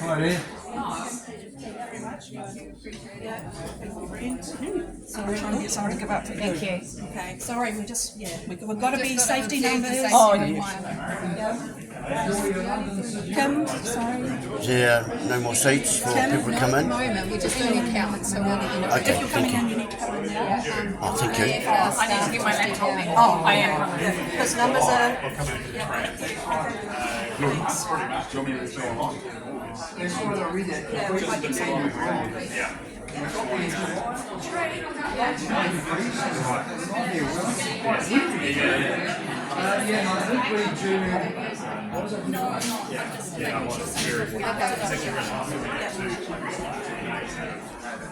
Sorry, trying to get someone to give up. Thank you. Okay, sorry, we've got to be safety numbers. Oh, yes. Kim, sorry. Is there no more seats for people to come in? At the moment, we're just doing a count, so we'll let you know. Okay, If you're thank coming in, you. you need to come in now. Oh, thank you. I need to get my laptop. Oh, I am. Because numbers are. Do you want me to say along? Yeah, we might get someone.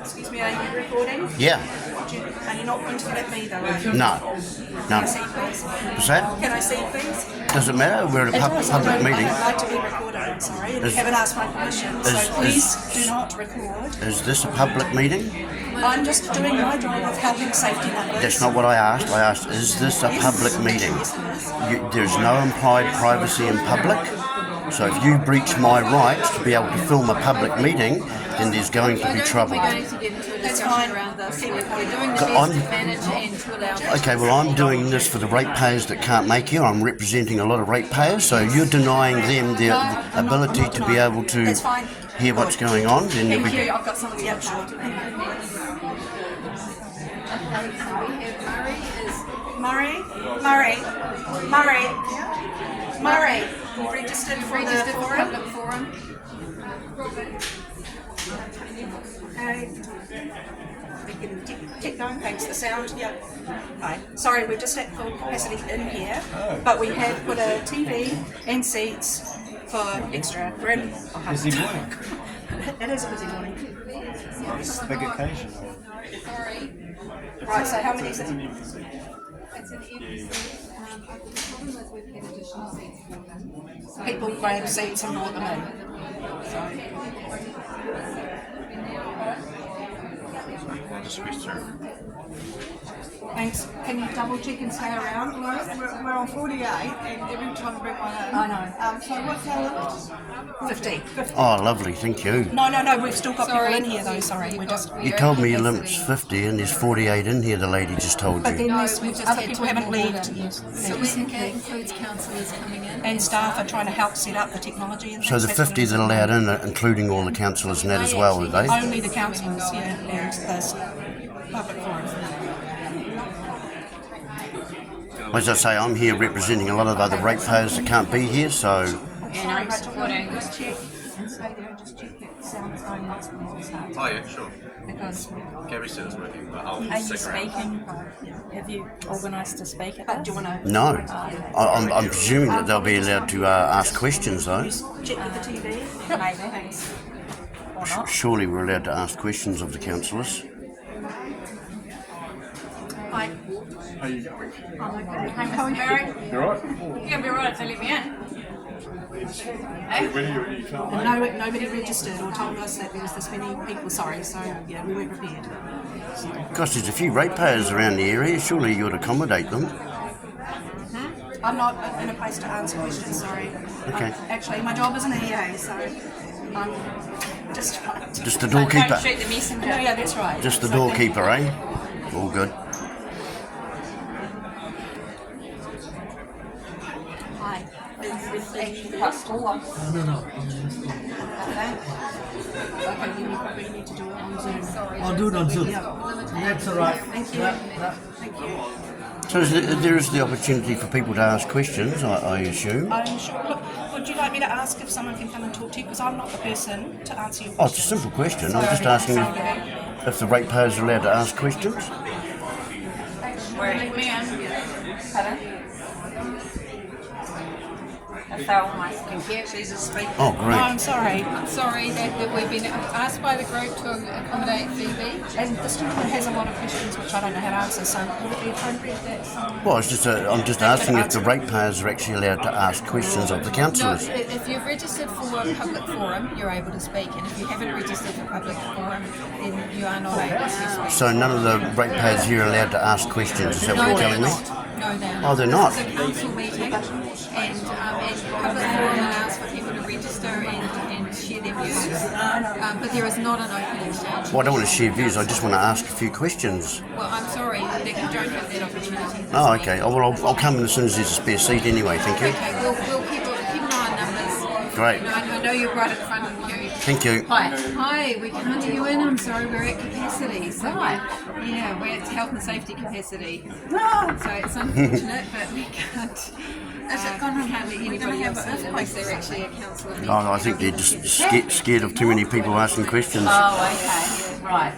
Excuse me, are you recording? Yeah. And you're not going to let me though, are you? No. Can No. I see please? What's that? Can I see please? Does it matter? We're at a public meeting. I'd like to be recorded, I'm sorry, and you haven't asked my permission, so please do not record. Is this a public meeting? I'm just doing my job of helping safety numbers. That's not what I asked. I asked, is this a public meeting? There's no implied privacy in public. So if you breach my rights to be able to film a public meeting, then there's going to be trouble. We're going to get into a discussion around this. We're doing the best to manage and to allow. Okay, well, I'm doing this for the ratepayers that can't make it. I'm representing a lot of ratepayers, so you're denying them their ability to be able to hear what's going on. Then Thank you, I've got some of the upshot. Murray, registered for the public forum. Okay. We can keep going, thanks to the sound. Yep. Hi. Sorry, we're just at full capacity in here, but we have put a TV and seats for extra. We're in. Busy morning. It is a busy morning. It's a big occasion. Sorry. Right, so how many is it? It's an empty seat. The problem is we've had additional seats for them. So People grab seats and brought them in. I'll just switch through. Thanks. Can you double check and stay around? We're on 48 and every time we bring one in. I know. So what's our limit? 50. Oh, lovely, thank you. No, we've still got people in here though, sorry. We're just. You told me your limit's 50 and there's 48 in here, the lady just told But then you. there's we've just other had people two haven't more left. order. Yes. So that includes councillors coming in. And staff are trying to help set up the technology and So things. the That's what 50 it is. that are allowed in are including all the councillors and that as well, are they? Only the councillors, yeah, and the public forum. As I say, I'm here representing a lot of other ratepayers that can't be here, so And I'm supporting. Just check and stay there and just check that sound phone not going to start. Oh yeah, sure. Because Gabby said it's working, but I'll Are you stick around. speaking? Have you organised to speak at do you this? want to no. I'm presuming that they'll be allowed to ask questions though. check with the TV? Maybe. Thanks. Or not? Surely we're allowed to ask questions of the councillors. Hi. How you going? How are you? You alright? You're gonna be right if they let me in. When are you come? And nobody registered or told us that there was this many people, sorry, so yeah, we weren't prepared. Gosh, there's a few ratepayers around the area, surely you'd accommodate them. I'm not in a place to answer questions, sorry. Okay. Actually, my job is an EA, so I'm just trying to... Just the doorkeeper. Don't shoot the messenger. No, yeah, that's right. Just the So doorkeeper, eh? All good. Hi. It's actually quite small. Okay, then you probably need to do it on Zoom. I'll do it on Zoom. Yeah. That's all right. Thank you. Thank you. So there is the opportunity for people to ask questions, I assume. I'm sure. Look, would you like me to ask if someone can come and talk to you? Because I'm not the person to answer your Oh, it's a questions. simple question. I'm just asking if the ratepayers are allowed to ask questions. Where let me in. Pardon? If they're all my speaking. She's a speaker. Oh, No, great. I'm sorry. Sorry that we've been asked by the group to accommodate Phoebe. And this gentleman has a lot of questions which I don't know how to answer, so would it be appropriate that... Well, I'm just asking if the ratepayers are actually allowed to ask questions of the No, councillors. if you've registered for a public forum, you're able to speak, and if you haven't registered for public forum, then you are not able to speak. So none of the ratepayers here are allowed to ask questions, is that what No, you're they're telling me? not. No, they're not. Oh, they're not? This is a council meeting, and public forum allows for people to register and share their views. but there is not an open exchange. Well, I don't want to share views. I just want to ask a few questions. Well, I'm sorry that you don't have that opportunity. This Oh, week. okay. Oh, well, I'll come in as soon as there's a spare seat anyway. Thank you. Okay, we'll keep an eye on numbers. Great. I know you're right at the front of the queue. Thank you. Hi, we can't do you in. I'm sorry, we're at capacity. So yeah, we're at health and safety capacity. So it's unfortunate, but we can't. Is it gone on hardly anybody else in unless they're actually a council meeting? Oh, I think they're just scared of too many people asking questions. Oh, okay. Right.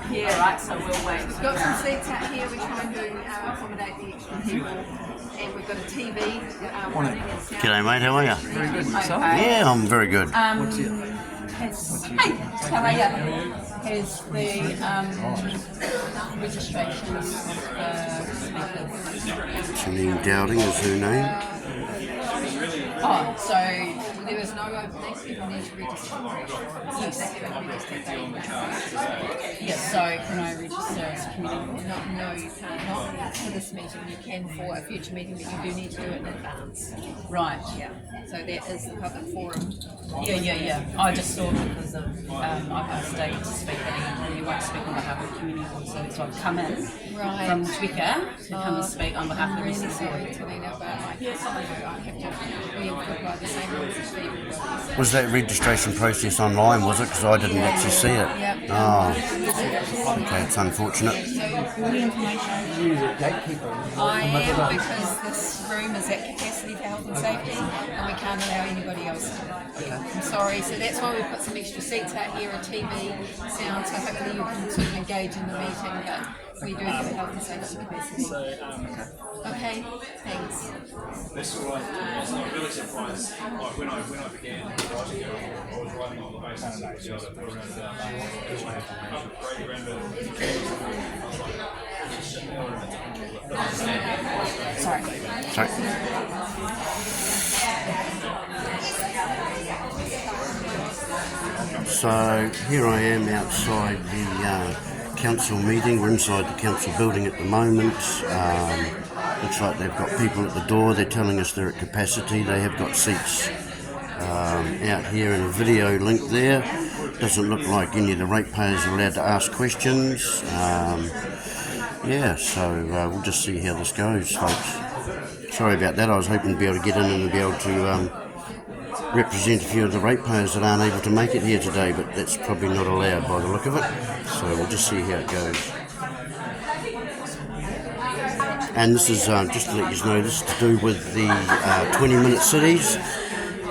Yeah, right, so we'll wait. We've got some seats out here. We try and do accommodate the extra people, and we've got a TV running and sound. G'day, mate. How are you? Very good. Okay. Yeah, I'm very good. Hey, how are you? Has the registrations Janine Dowding is her name. Oh, so there is no opening. People need to register. Yes. So can I register as a committee? No, you can't. Not for this meeting. You can for a future meeting, but you do need to do it in advance. Right. Yeah. So that is the public forum. Yeah. I just thought because of I've asked Dave to speak, but he won't speak on behalf of the community, so I've come in from Twicker to come and speak on behalf of the Really business. sorry, Talina, but I have to be employed by the same rules as everybody. Was that registration process online, was it? Because I didn't actually see it. Yep. Oh, okay, it's unfortunate. I am because this room is at capacity for health and safety and we can't allow anybody else in. I'm sorry, so that's why we put some extra seats out here, a TV, sound, so hopefully you can sort of engage in the meeting, but we do have a health and safety capacity. Okay, thanks. That's all right. I was really surprised. Like when I began writing, I was writing on the basis of the other So here I am outside the council meeting. We're inside the council building at the moment. Looks like they've got people at the door. They're telling us they're at capacity. They have got seats out here and a video link there. Doesn't look like any of the ratepayers are allowed to ask questions. So we'll just see how this goes, folks. Sorry about that. I was hoping to be able to get in and be able to represent a few of the ratepayers that aren't able to make it here today, but that's probably not allowed by the look of it. So we'll just see how it goes. And this is, just to let you know, this is to do with the 20-minute cities.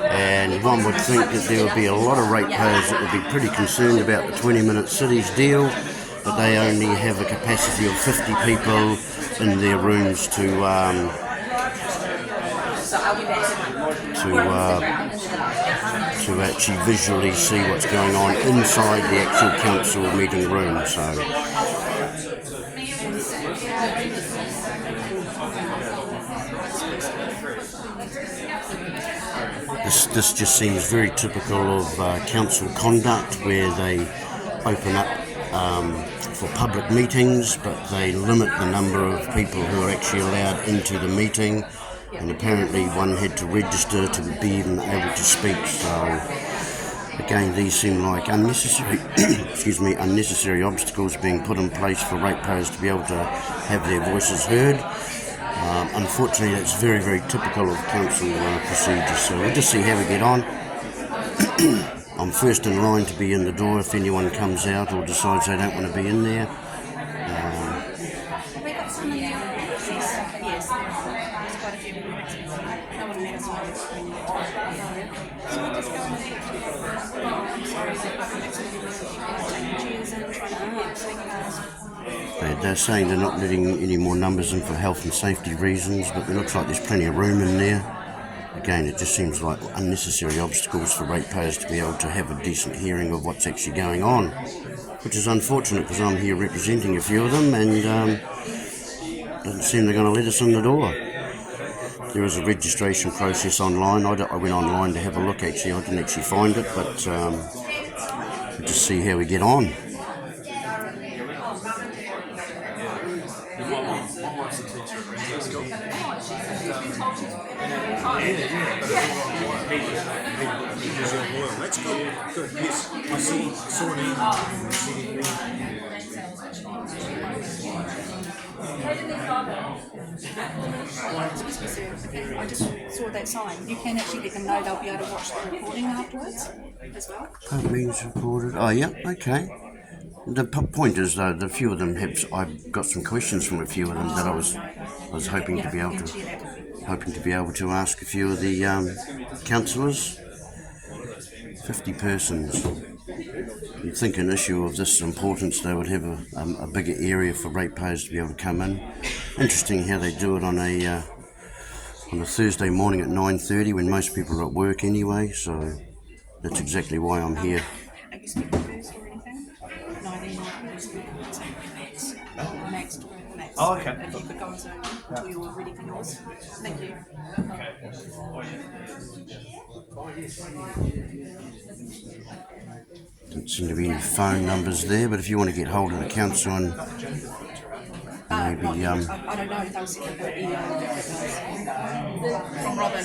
And one would think that there would be a lot of ratepayers that would be pretty concerned about the 20-minute cities deal, but they only have a capacity of 50 people in their rooms to actually visually see what's going on inside the actual council meeting room. This just seems very typical of council conduct, where they open up for public meetings, but they limit the number of people who are actually allowed into the meeting. And apparently one had to register to be even able to speak. So again, these seem like unnecessary unnecessary obstacles being put in place for ratepayers to be able to have their voices heard. Unfortunately, that's very, very typical of council procedures. So we'll just see how we get on. I'm first in line to be in the door if anyone comes out or decides they don't want to be in there. They're saying they're not letting any more numbers in for health and safety reasons, but it looks like there's plenty of room in there. Again, it just seems like unnecessary obstacles for ratepayers to be able to have a decent hearing of what's actually going on, which is unfortunate because I'm here representing a few of them, and doesn't seem they're going to let us in the door. There is a registration process online. I went online to have a look. Actually, I didn't actually find it, but we'll just see how we get on. my wife's a teacher at Renzo School. He's your lawyer. That's good. Good. Yes. I saw an email. Okay, I just saw that sign. You can actually let them know they'll be able to watch the recording afterwards as well. That means recorded. Oh, yeah, okay. The point is, though, that a few of them have. I've got some questions from a few of them that I was hoping to be able to ask a few of the councillors. 50 persons. You'd think an issue of this importance, they would have a bigger area for ratepayers to be able to come in. Interesting how they do it on a Thursday morning at 9:30 when most people are at work anyway. So that's exactly why I'm here. Are you speaking first or anything? No, they're not. Max. Oh, okay. If you could go on Zoom until you're ready for yours. Thank you. Doesn't seem to be any phone numbers there, but if you want to get hold of the council and maybe I don't know. They'll send a from Robin.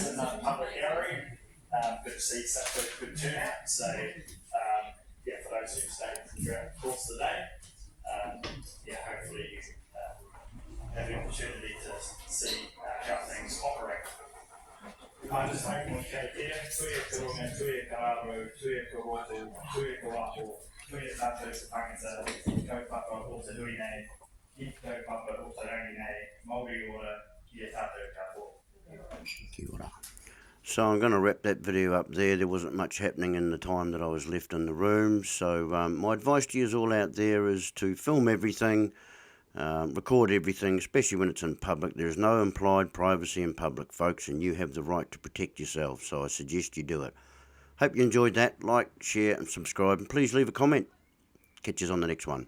Good to see such a good turnout. So, yeah, for those who stayed throughout the course of the day, hopefully you have the opportunity to see how things operate. I just hope you take care, tuia kurunga, tuia kararu, tuia karoto, tuia kawaho, tuia tātou te tangata, kaupapa o te hui nei, ki kaupapa o te rangi nei, Māori ora, kia tātou katoa. Kia ora. So I'm going to wrap that video up there. There wasn't much happening in the time that I was left in the room. So my advice to you all out there is to film everything, record everything, especially when it's in public. There is no implied privacy in public, folks, and you have the right to protect yourself. So I suggest you do it. Hope you enjoyed that. Like, share and subscribe, and please leave a comment. Catch us on the next one.